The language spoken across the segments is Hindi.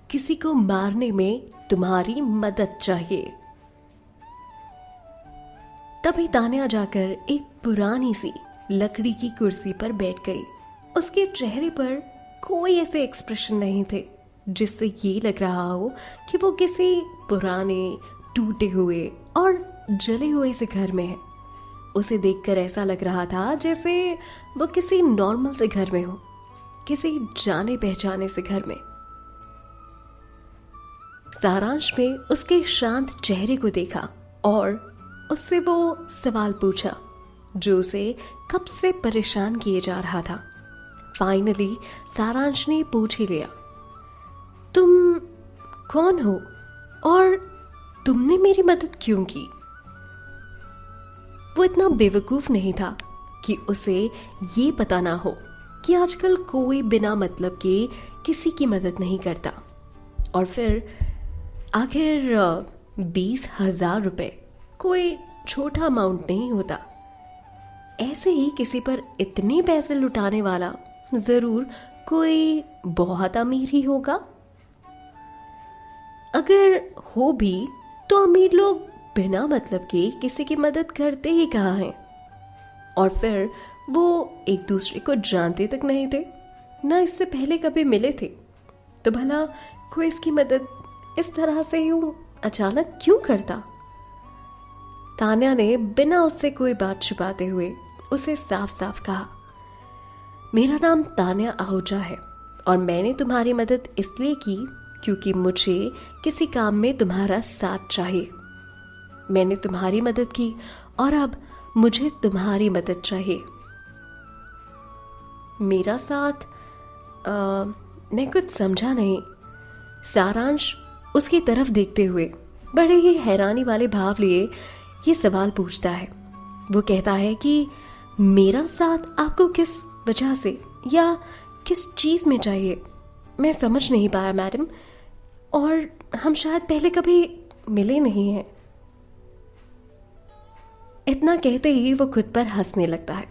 किसी को मारने में तुम्हारी मदद चाहिए। तभी तान्या जाकर एक पुरानी सी लकड़ी की कुर्सी पर बैठ गई। उसके चेहरे पर कोई ऐसे एक्सप्रेशन नहीं थे जिससे ये लग रहा हो कि वो किसी पुराने, टूटे हुए और जले हुए से घर में है। उसे देखकर ऐसा लग रहा था जैसे वो किसी नॉर्मल से घर में हो, किसी जाने पहचाने से घर में। सारांश ने उसके शांत चेहरे को देखा और उससे वो सवाल पूछा जो उसे कब से परेशान किए जा रहा था। फाइनली सारांश ने पूछ ही लिया, तुम कौन हो और तुमने मेरी मदद क्यों की? वो इतना बेवकूफ नहीं था कि उसे ये पता ना हो कि आजकल कोई बिना मतलब के किसी की मदद नहीं करता। और फिर आखिर 20,000 रुपए कोई छोटा अमाउंट नहीं होता। ऐसे ही किसी पर इतने पैसे लुटाने वाला जरूर कोई बहुत अमीर ही होगा। अगर हो भी तो अमीर लोग बिना मतलब के किसी की मदद करते ही कहाँ हैं? और फिर वो एक दूसरे को जानते तक नहीं थे, ना इससे पहले कभी मिले थे, तो भला कोई इसकी मदद इस तरह से यूं अचानक क्यों करता? तान्या ने बिना उससे कोई बात छुपाते हुए उसे साफ साफ कहा, मेरा नाम तान्या आहूजा है और मैंने तुम्हारी मदद इसलिए की क्योंकि मुझे किसी काम में तुम्हारा साथ चाहिए। मैंने तुम्हारी मदद की और अब मुझे तुम्हारी मदद चाहिए। मेरा साथ? मैं कुछ समझा नहीं। सारांश उसकी तरफ देखते हुए बड़े ही हैरानी वाले भाव लिए ये सवाल पूछता है। वो कहता है कि मेरा साथ आपको किस वजह से या किस चीज में चाहिए? मैं समझ नहीं पाया मैडम, और हम शायद पहले कभी मिले नहीं हैं। इतना कहते ही वो खुद पर हंसने लगता है।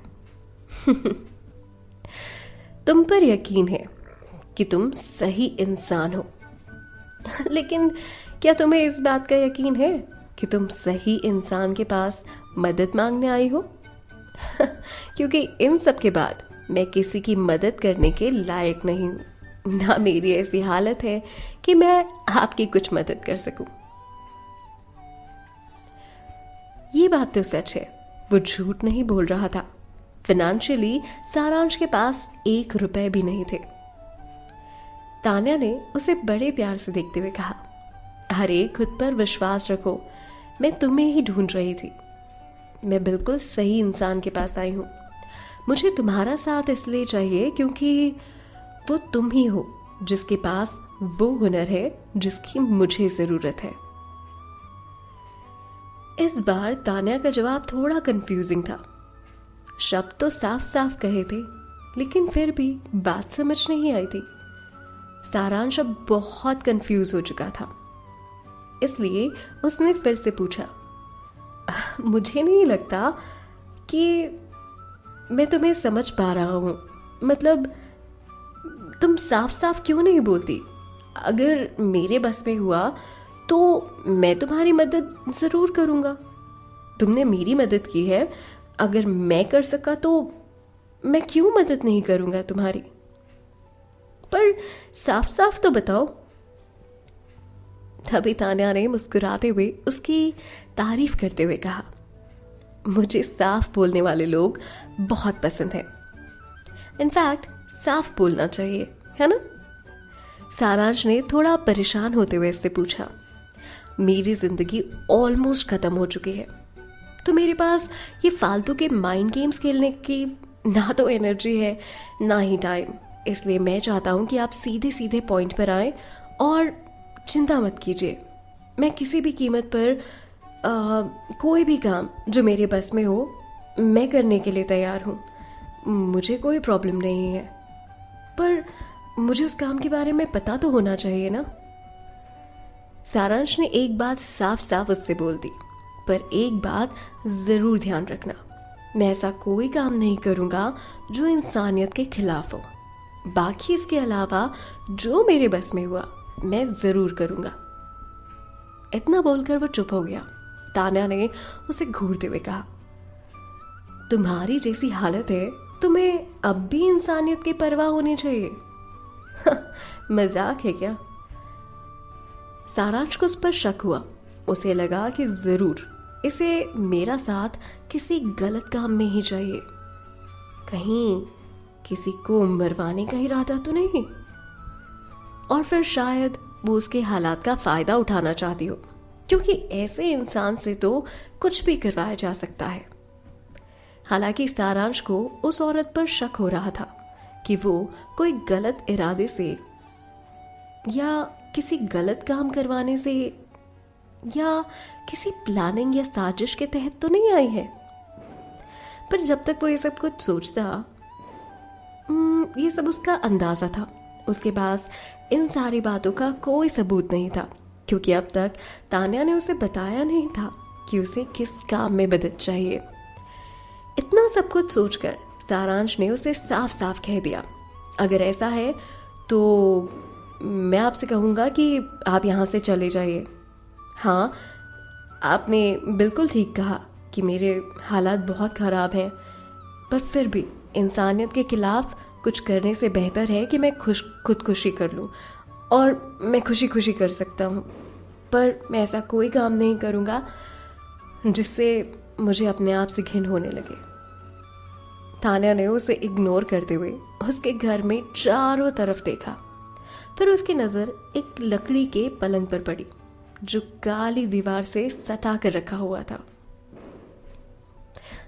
तुम पर यकीन है कि तुम सही इंसान हो, लेकिन क्या तुम्हें इस बात का यकीन है कि तुम सही इंसान के पास मदद मांगने आई हो? क्योंकि इन सब के बाद मैं किसी की मदद करने के लायक नहीं हूं। ना मेरी ऐसी हालत है कि मैं आपकी कुछ मदद कर सकूं। ये बात तो सच है, वो झूठ नहीं बोल रहा था। फाइनेंशियली सारांश के पास 1 रुपए भी नहीं थे। तान्या ने उसे बड़े प्यार से देखते हुए कहा, अरे खुद पर विश्वास रखो, मैं तुम्हें ही ढूंढ रही थी। मैं बिल्कुल सही इंसान के पास आई हूं। मुझे तुम्हारा साथ इसलिए चाहिए क्योंकि वो तुम ही हो जिसके पास वो हुनर है जिसकी मुझे जरूरत है। इस बार तान्या का जवाब थोड़ा कंफ्यूजिंग था। शब्द तो साफ साफ कहे थे, लेकिन फिर भी बात समझ नहीं आई थी। सारांश अब बहुत कंफ्यूज हो चुका था, इसलिए उसने फिर से पूछा, मुझे नहीं लगता कि मैं तुम्हें समझ पा रहा हूं। मतलब तुम साफ साफ क्यों नहीं बोलती? अगर मेरे बस में हुआ तो मैं तुम्हारी मदद जरूर करूंगा। तुमने मेरी मदद की है, अगर मैं कर सका तो मैं क्यों मदद नहीं करूंगा तुम्हारी? पर साफ साफ तो बताओ। तभी तान्या ने मुस्कुराते हुए उसकी तारीफ करते हुए कहा, मुझे साफ बोलने वाले लोग बहुत पसंद है। इनफैक्ट साफ बोलना चाहिए, है ना? सारांश ने थोड़ा परेशान होते हुए इससे पूछा, मेरी जिंदगी ऑलमोस्ट खत्म हो चुकी है, तो मेरे पास ये फालतू के माइंड गेम्स खेलने की ना तो एनर्जी है ना ही टाइम। इसलिए मैं चाहता हूं कि आप सीधे सीधे पॉइंट पर आएं और चिंता मत कीजिए। मैं किसी भी कीमत पर कोई भी काम जो मेरे बस में हो मैं करने के लिए तैयार हूँ। मुझे कोई प्रॉब्लम नहीं है, पर मुझे उस काम के बारे में पता तो होना चाहिए ना। सारांश ने एक बात साफ साफ उससे बोल दी, पर एक बात जरूर ध्यान रखना, मैं ऐसा कोई काम नहीं करूंगा जो इंसानियत के खिलाफ हो। बाकी इसके अलावा जो मेरे बस में हुआ मैं जरूर करूंगा। इतना बोलकर वो चुप हो गया। तान्या ने उसे घूरते हुए कहा, तुम्हारी जैसी हालत है, तुम्हें अब भी इंसानियत की परवाह होनी चाहिए। मजाक है क्या? सारांश को उस पर शक हुआ। उसे लगा कि जरूर इसे मेरा साथ किसी गलत काम में ही चाहिए। कहीं किसी को मरवाने का इरादा तो नहीं? और फिर शायद वो उसके हालात का फायदा उठाना चाहती हो, क्योंकि ऐसे इंसान से तो कुछ भी करवाया जा सकता है। हालांकि सारांश को उस औरत पर शक हो रहा था कि वो कोई गलत इरादे से या किसी गलत काम करवाने से या किसी प्लानिंग या साजिश के तहत तो नहीं आई है। पर जब तक वो ये सब कुछ सोचता, ये सब उसका अंदाजा था। उसके पास इन सारी बातों का कोई सबूत नहीं था, क्योंकि अब तक तान्या ने उसे बताया नहीं था कि उसे किस काम में मदद चाहिए। इतना सब कुछ सोचकर सारांश ने उसे साफ साफ कह दिया, अगर ऐसा है तो मैं आपसे कहूँगा कि आप यहाँ से चले जाइए। हाँ, आपने बिल्कुल ठीक कहा कि मेरे हालात बहुत ख़राब हैं, पर फिर भी इंसानियत के खिलाफ कुछ करने से बेहतर है कि मैं खुदकुशी कर लूँ, और मैं खुशी खुशी कर सकता हूँ, पर मैं ऐसा कोई काम नहीं करूँगा जिससे मुझे अपने आप से घिन होने लगे। तान्या ने उसे इग्नोर करते हुए उसके घर में चारों तरफ देखा। फिर उसकी नज़र एक लकड़ी के पलंग पर पड़ी जो काली दीवार से सटा कर रखा हुआ था।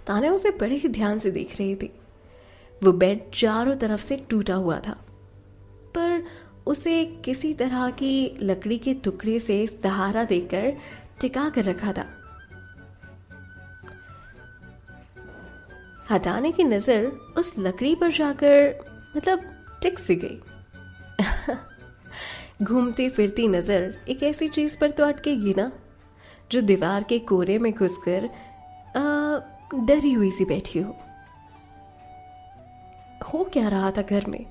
तान्या उसे बड़े ही ध्यान से देख रही थी। वो बेड चारों तरफ से टूटा हुआ था, पर उसे किसी तरह की लकड़ी के टुकड़े से सहारा देकर टिका कर रखा था। हटाने की नजर उस लकड़ी पर जाकर टिक सी गई। घूमती फिरती नजर एक ऐसी चीज पर तो अटकेगी ना, जो दीवार के कोने में घुसकर डरी हुई सी बैठी हो क्या रहा था घर में,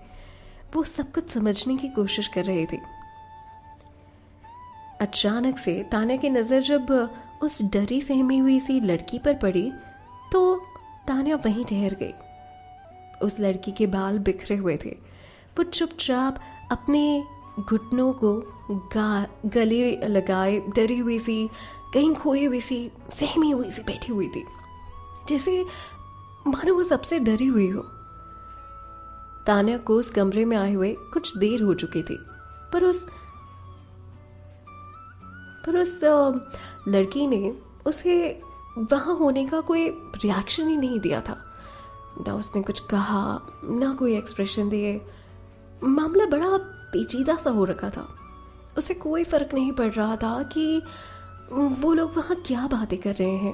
वो सब कुछ समझने की कोशिश कर रही थी। अचानक से तान्या की नजर जब उस डरी सहमी हुई सी लड़की पर पड़ी तो तान्या वहीं ठहर गई। उस लड़की के बाल बिखरे हुए थे। वो चुपचाप अपने घुटनों को गले लगाए डरी हुई सी, कहीं खोई हुई सी, सहमी हुई सी बैठी हुई थी, जैसे मानो वो सबसे डरी हुई हो। तान्या को उस कमरे में आए हुए कुछ देर हो चुकी थी, पर उस लड़की ने उसे वहां होने का कोई रिएक्शन ही नहीं दिया था। ना उसने कुछ कहा, ना कोई एक्सप्रेशन दिए। मामला बड़ा पेचीदा सा हो रखा था। उसे कोई फर्क नहीं पड़ रहा था कि वो लोग वहाँ क्या बातें कर रहे हैं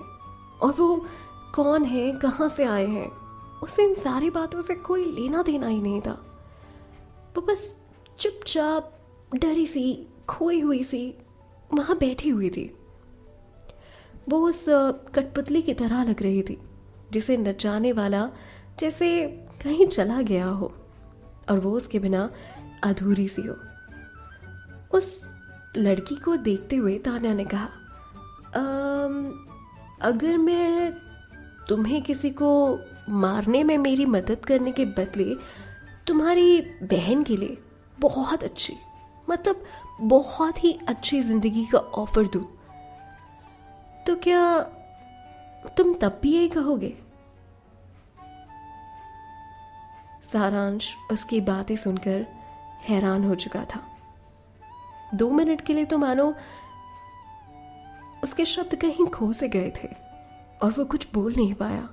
और वो कौन है, कहाँ से आए हैं। उसे इन सारी बातों से कोई लेना देना ही नहीं था। वो बस चुपचाप डरी सी, खोई हुई सी वहाँ बैठी हुई थी। वो उस कठपुतली की तरह लग रही थी जिसे नचाने वाला जैसे कहीं चला गया हो और वो उसके बिना अधूरी सी हो। उस लड़की को देखते हुए तान्या ने कहा, अगर मैं तुम्हें किसी को मारने में मेरी मदद करने के बदले तुम्हारी बहन के लिए बहुत अच्छी, बहुत ही अच्छी जिंदगी का ऑफर दूं, तो क्या तुम तब भी यही कहोगे? सारांश उसकी बातें सुनकर हैरान हो चुका था। 2 मिनट के लिए तो मानो उसके शब्द कहीं खो से गए थे और वो कुछ बोल नहीं पाया।